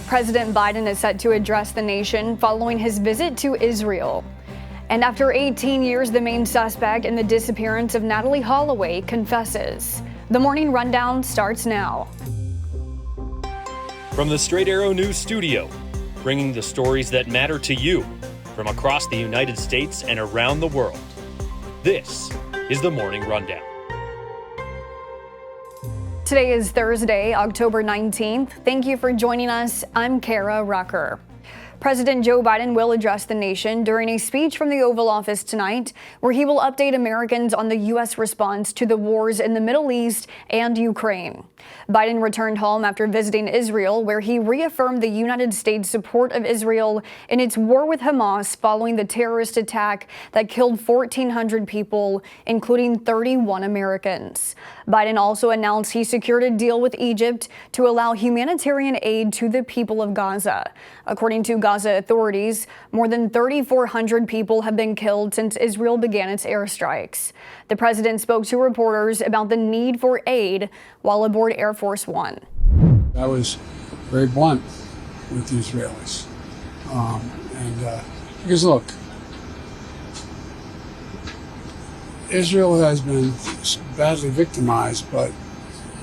President Biden is set to address the nation following his visit to Israel. And after 18 years, the main suspect in the disappearance of Natalee Holloway confesses. The Morning Rundown starts now. From the Straight Arrow News Studio, bringing the stories that matter to you from across the United States and around the world. This is the Morning Rundown. Today is Thursday, October 19th. Thank you for joining us. I'm Kara Rucker. President Joe Biden will address the nation during a speech from the Oval Office tonight, where he will update Americans on the U.S. response to the wars in the Middle East and Ukraine. Biden returned home after visiting Israel, where he reaffirmed the United States' support of Israel in its war with Hamas following the terrorist attack that killed 1,400 people, including 31 Americans. Biden also announced he secured a deal with Egypt to allow humanitarian aid to the people of Gaza. According to Gaza authorities, more than 3,400 people have been killed since Israel began its airstrikes. The president spoke to reporters about the need for aid while aboard Air Force One. I was very blunt with the Israelis. Because look, Israel has been badly victimized, but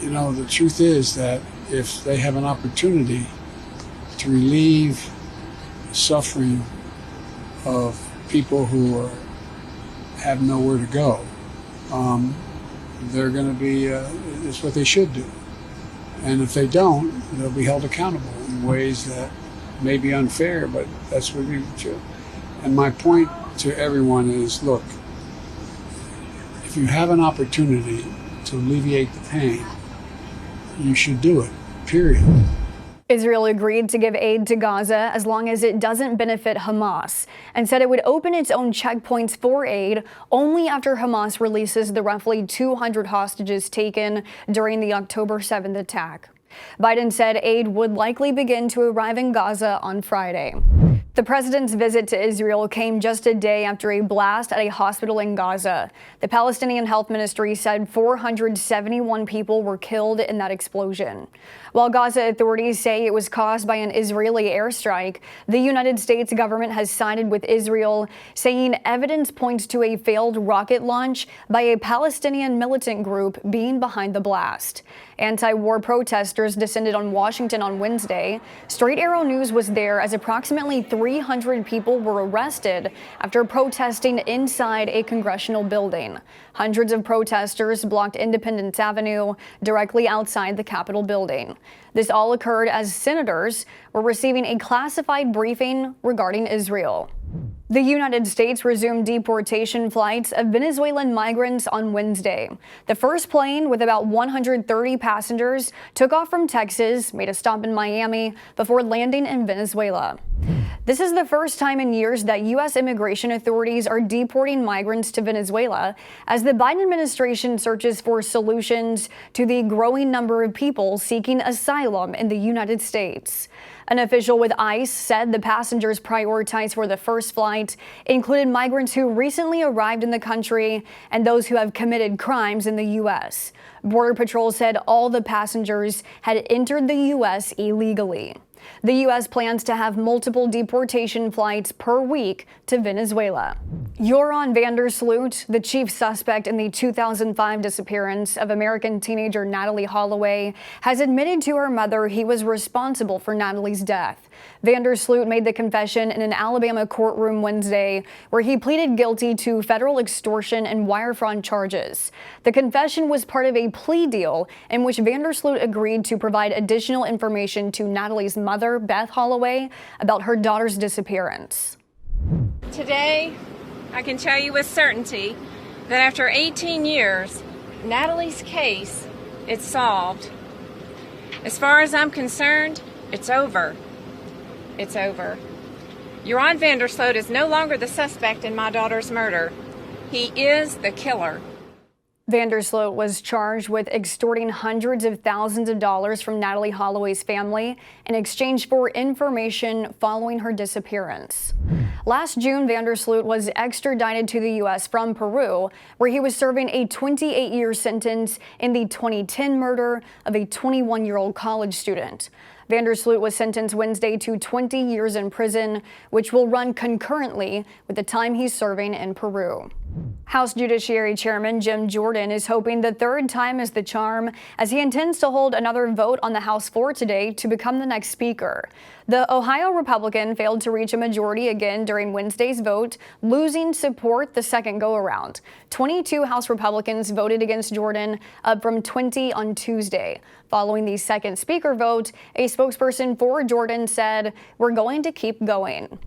the truth is that if they have an opportunity to relieve the suffering of people who have nowhere to go, they're going to be, it's what they should do. And if they don't, they'll be held accountable in ways that may be unfair, but that's what we should. And my point to everyone is, look, if you have an opportunity to alleviate the pain, you should do it, period. Israel agreed to give aid to Gaza as long as it doesn't benefit Hamas, and said it would open its own checkpoints for aid only after Hamas releases the roughly 200 hostages taken during the October 7th attack. Biden said aid would likely begin to arrive in Gaza on Friday. The president's visit to Israel came just a day after a blast at a hospital in Gaza. The Palestinian Health Ministry said 471 people were killed in that explosion. While Gaza authorities say it was caused by an Israeli airstrike, the United States government has sided with Israel, saying evidence points to a failed rocket launch by a Palestinian militant group being behind the blast. Anti-war protesters descended on Washington on Wednesday. Straight Arrow News was there as approximately 300 people were arrested after protesting inside a congressional building. Hundreds of protesters blocked Independence Avenue directly outside the Capitol building. This all occurred as senators were receiving a classified briefing regarding Israel. The United States resumed deportation flights of Venezuelan migrants on Wednesday. The first plane, with about 130 passengers, took off from Texas, made a stop in Miami before landing in Venezuela. This is the first time in years that U.S. immigration authorities are deporting migrants to Venezuela as the Biden administration searches for solutions to the growing number of people seeking asylum in the United States. An official with ICE said the passengers prioritized for the first flight included migrants who recently arrived in the country and those who have committed crimes in the U.S. Border Patrol said all the passengers had entered the U.S. illegally. The U.S. plans to have multiple deportation flights per week to Venezuela. Joran Vandersloot, the chief suspect in the 2005 disappearance of American teenager Natalee Holloway, has admitted to her mother he was responsible for Natalee's death. Vandersloot made the confession in an Alabama courtroom Wednesday, where he pleaded guilty to federal extortion and wire fraud charges. The confession was part of a plea deal in which Vandersloot agreed to provide additional information to Natalee's mother, Beth Holloway, about her daughter's disappearance. Today, I can tell you with certainty that after 18 years, Natalee's case is solved. As far as I'm concerned, it's over. It's over. Joran Vandersloot is no longer the suspect in my daughter's murder. He is the killer. Vandersloot was charged with extorting hundreds of thousands of dollars from Natalee Holloway's family in exchange for information following her disappearance. Last June, Vandersloot was extradited to the U.S. from Peru, where he was serving a 28-year sentence in the 2010 murder of a 21-year-old college student. Vandersloot was sentenced Wednesday to 20 years in prison, which will run concurrently with the time he's serving in Peru. House Judiciary Chairman Jim Jordan is hoping the third time is the charm, as he intends to hold another vote on the House floor today to become the next Speaker. The Ohio Republican failed to reach a majority again during Wednesday's vote, losing support the second go-around. 22 House Republicans voted against Jordan, up from 20 on Tuesday. Following the second Speaker vote, a spokesperson for Jordan said, "We're going to keep going."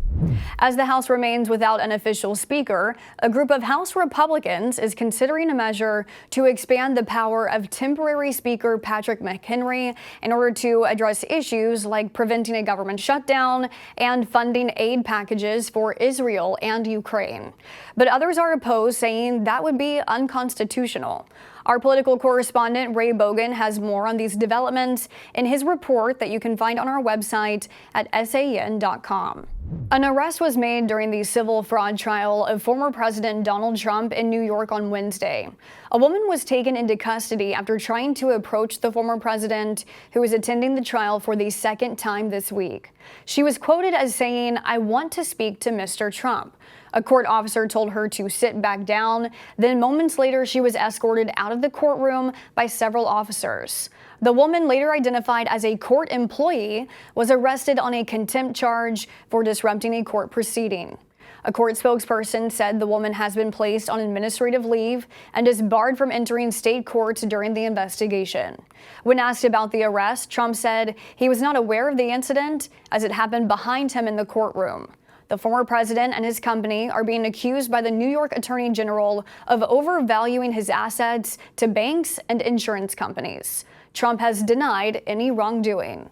As the House remains without an official Speaker, a group of House Republicans is considering a measure to expand the power of temporary Speaker Patrick McHenry in order to address issues like preventing a government shutdown and funding aid packages for Israel and Ukraine. But others are opposed, saying that would be unconstitutional. Our political correspondent Ray Bogan has more on these developments in his report that you can find on our website at san.com. An arrest was made during the civil fraud trial of former President Donald Trump in New York on Wednesday. A woman was taken into custody after trying to approach the former president, who was attending the trial for the second time this week. She was quoted as saying, "I want to speak to Mr. Trump." A court officer told her to sit back down. Then moments later, she was escorted out of the courtroom by several officers. The woman, later identified as a court employee, was arrested on a contempt charge for disrupting a court proceeding. A court spokesperson said the woman has been placed on administrative leave and is barred from entering state courts during the investigation. When asked about the arrest, Trump said he was not aware of the incident as it happened behind him in the courtroom. The former president and his company are being accused by the New York Attorney General of overvaluing his assets to banks and insurance companies. Trump has denied any wrongdoing.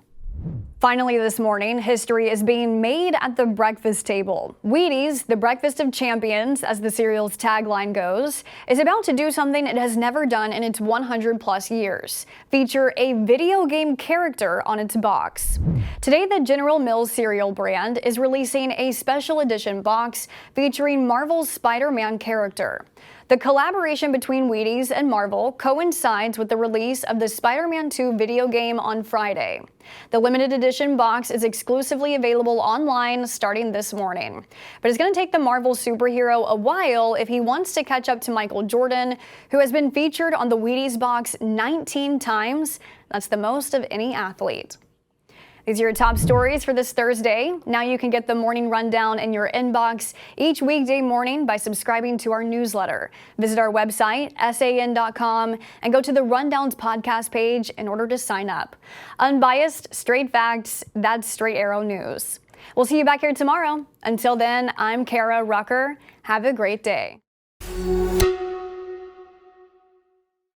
Finally this morning, history is being made at the breakfast table. Wheaties, the breakfast of champions, as the cereal's tagline goes, is about to do something it has never done in its 100-plus years: feature a video game character on its box. Today, the General Mills cereal brand is releasing a special edition box featuring Marvel's SpiderMan character. The collaboration between Wheaties and Marvel coincides with the release of the Spider-Man 2 video game on Friday. The limited edition box is exclusively available online starting this morning. But it's going to take the Marvel superhero a while if he wants to catch up to Michael Jordan, who has been featured on the Wheaties box 19 times. That's the most of any athlete. These are your top stories for this Thursday. Now you can get the morning rundown in your inbox each weekday morning by subscribing to our newsletter. Visit our website, san.com, and go to the Rundowns podcast page in order to sign up. Unbiased, straight facts, that's Straight Arrow News. We'll see you back here tomorrow. Until then, I'm Kara Rucker. Have a great day.